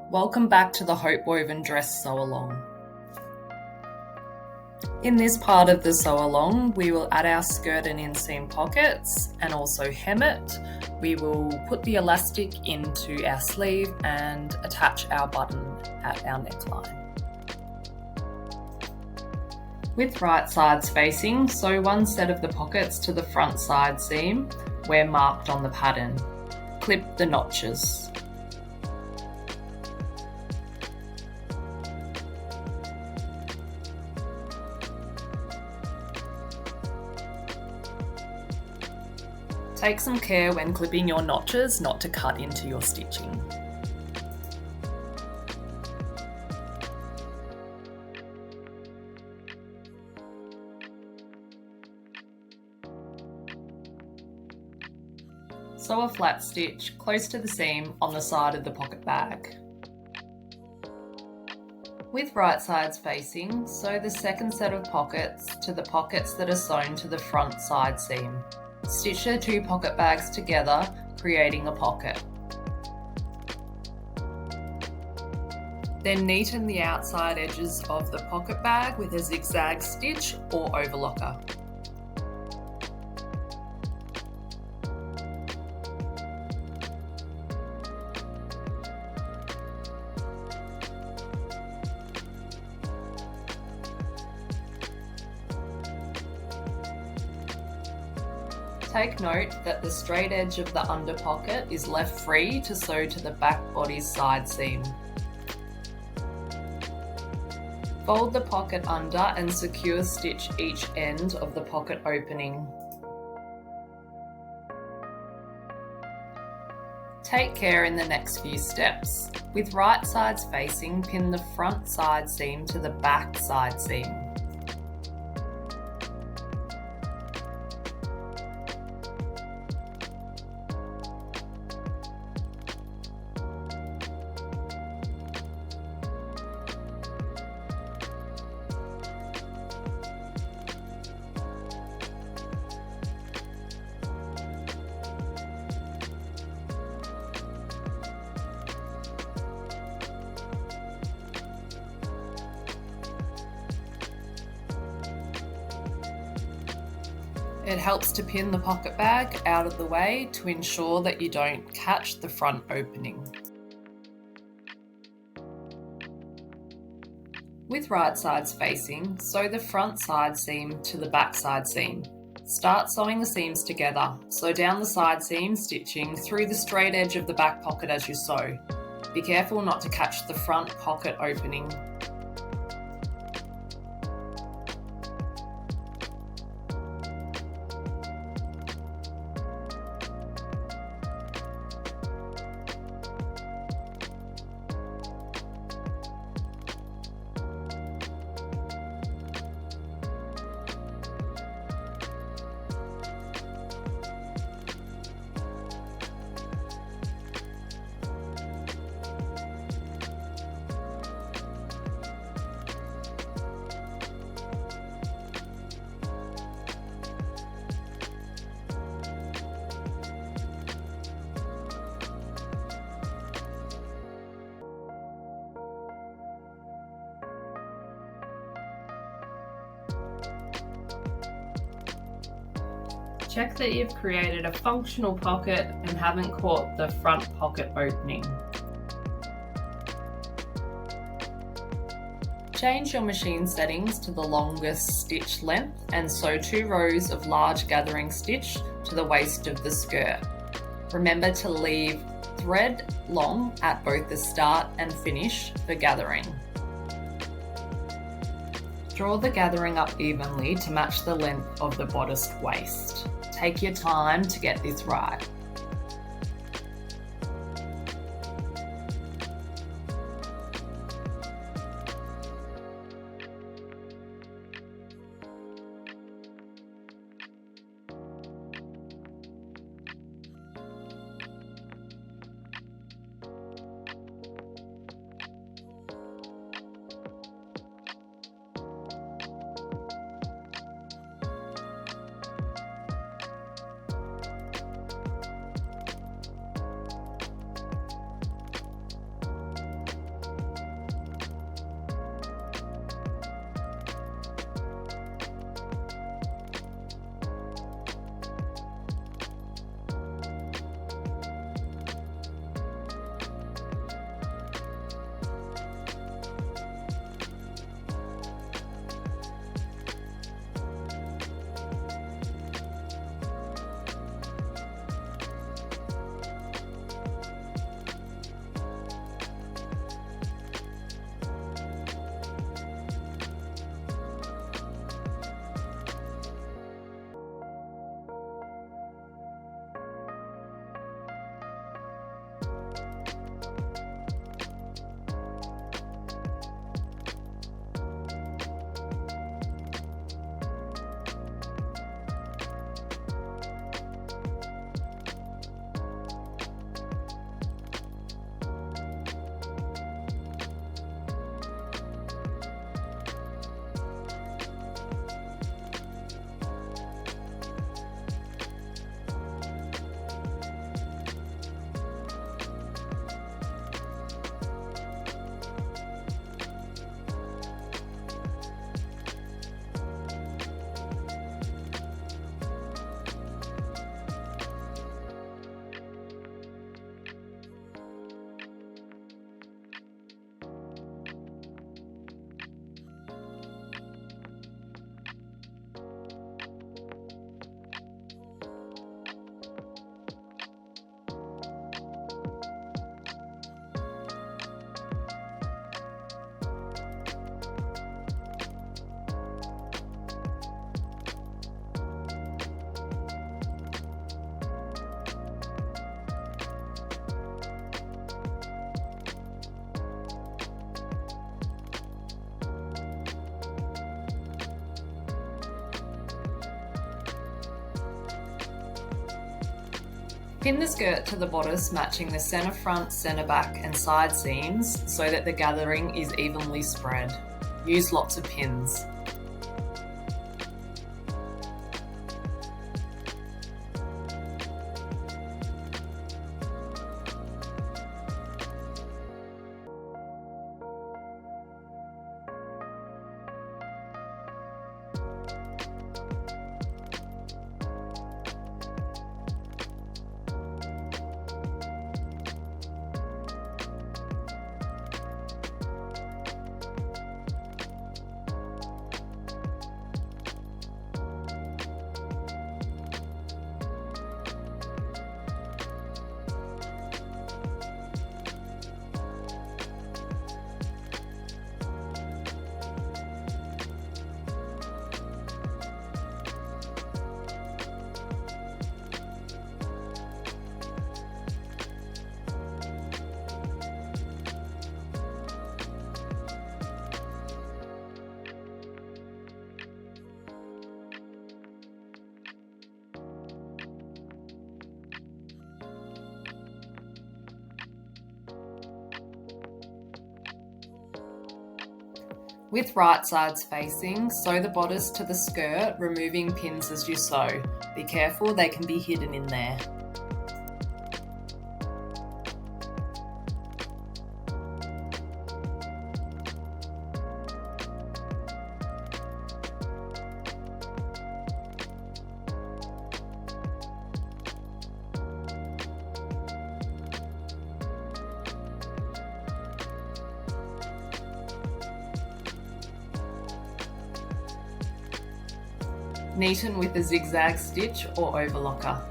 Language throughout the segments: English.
Welcome back to the Hope Woven Dress Sew Along. In this part of the sew along, we will add our skirt and inseam pockets and also hem it. We will put the elastic into our sleeve and attach our button at our neckline. With right sides facing, sew one set of the pockets to the front side seam where marked on the pattern. Clip the notches. Take some care when clipping your notches not to cut into your stitching. Sew a flat stitch close to the seam on the side of the pocket bag. With right sides facing, sew the second set of pockets to the pockets that are sewn to the front side seam. Stitch the two pocket bags together, creating a pocket. Then neaten the outside edges of the pocket bag with a zigzag stitch or overlocker. Take note that the straight edge of the under pocket is left free to sew to the back body's side seam. Fold the pocket under and secure stitch each end of the pocket opening. Take care in the next few steps. With right sides facing, pin the front side seam to the back side seam. It helps to pin the pocket bag out of the way to ensure that you don't catch the front opening. With right sides facing, sew the front side seam to the back side seam. Start sewing the seams together. Sew down the side seam, stitching through the straight edge of the back pocket as you sew. Be careful not to catch the front pocket opening. Check that you've created a functional pocket and haven't caught the front pocket opening. Change your machine settings to the longest stitch length and sew 2 rows of large gathering stitch to the waist of the skirt. Remember to leave thread long at both the start and finish for gathering. Draw the gathering up evenly to match the length of the bodice waist. Take your time to get this right. Pin the skirt to the bodice matching the centre front, centre back and side seams so that the gathering is evenly spread. Use lots of pins. With right sides facing, sew the bodice to the skirt, removing pins as you sew. Be careful, they can be hidden in there. Neaten with a zigzag stitch or overlocker.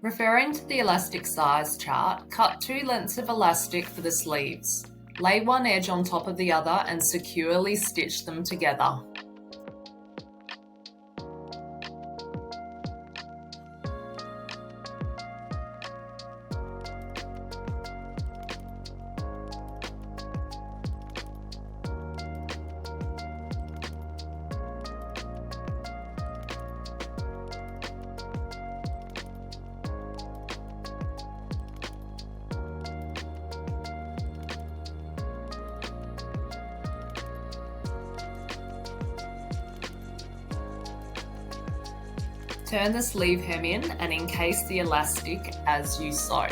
Referring to the elastic size chart, cut 2 lengths of elastic for the sleeves. Lay one edge on top of the other and securely stitch them together. Turn the sleeve hem in and encase the elastic as you sew.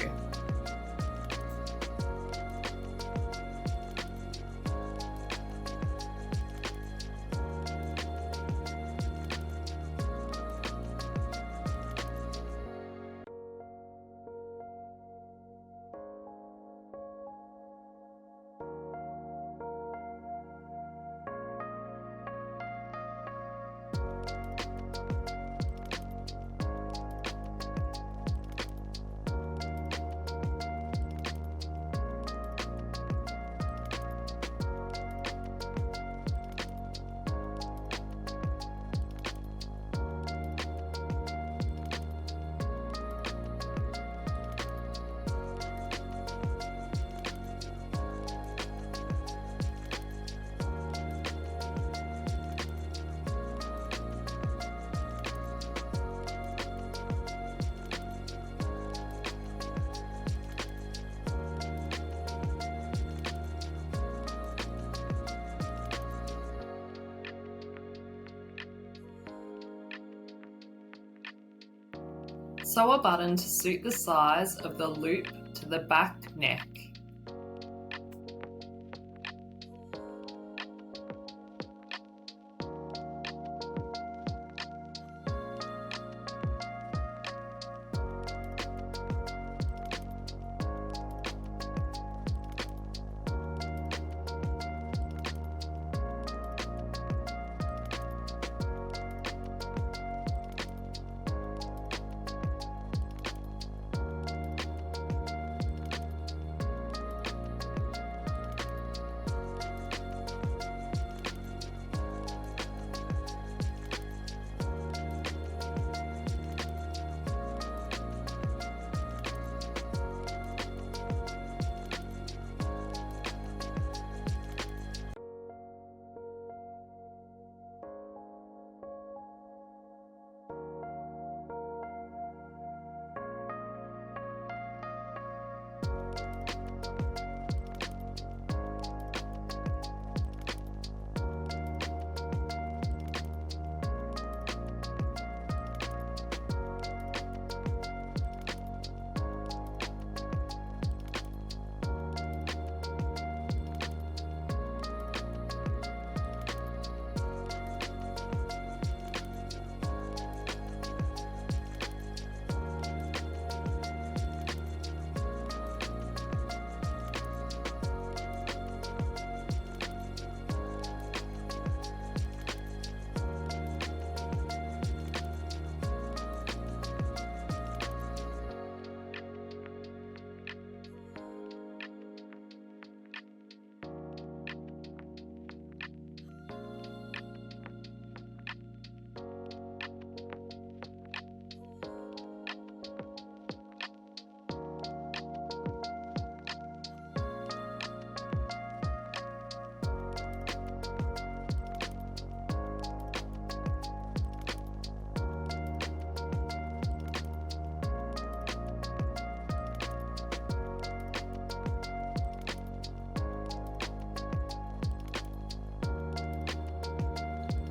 Sew a button to suit the size of the loop to the back neck.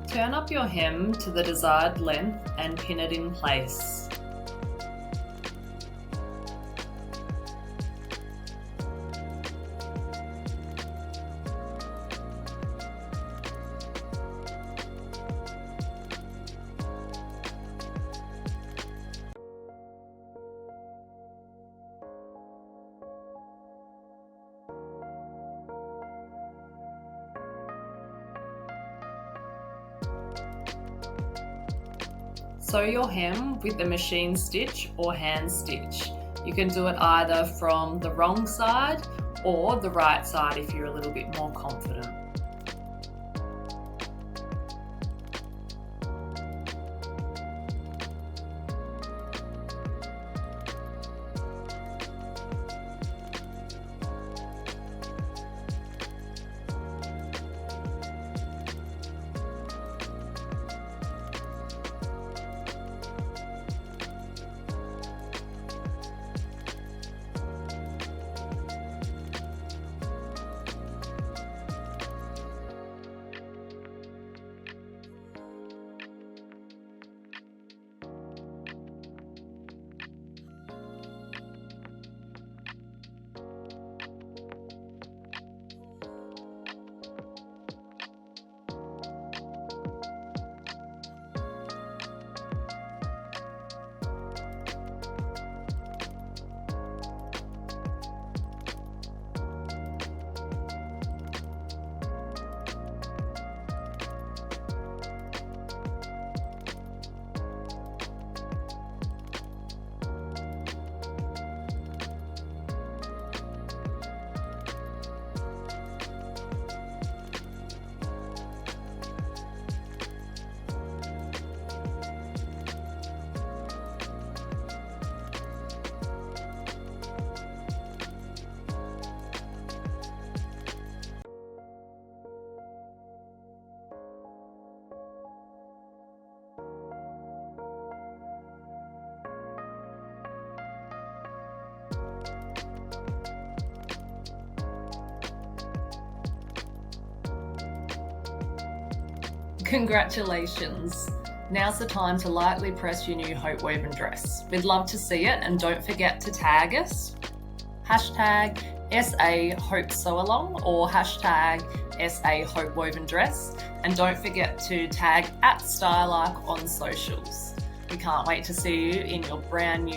Turn up your hem to the desired length and pin it in place. Sew your hem with a machine stitch or hand stitch. You can do it either from the wrong side or the right side if you're a little bit more confident. Congratulations! Now's the time to lightly press your new hope woven dress. We'd love to see it, and don't forget to tag us. Hashtag SA Hope Sew Along or hashtag SA Hope Woven Dress. And don't forget to tag @StyleArc on socials. We can't wait to see you in your brand new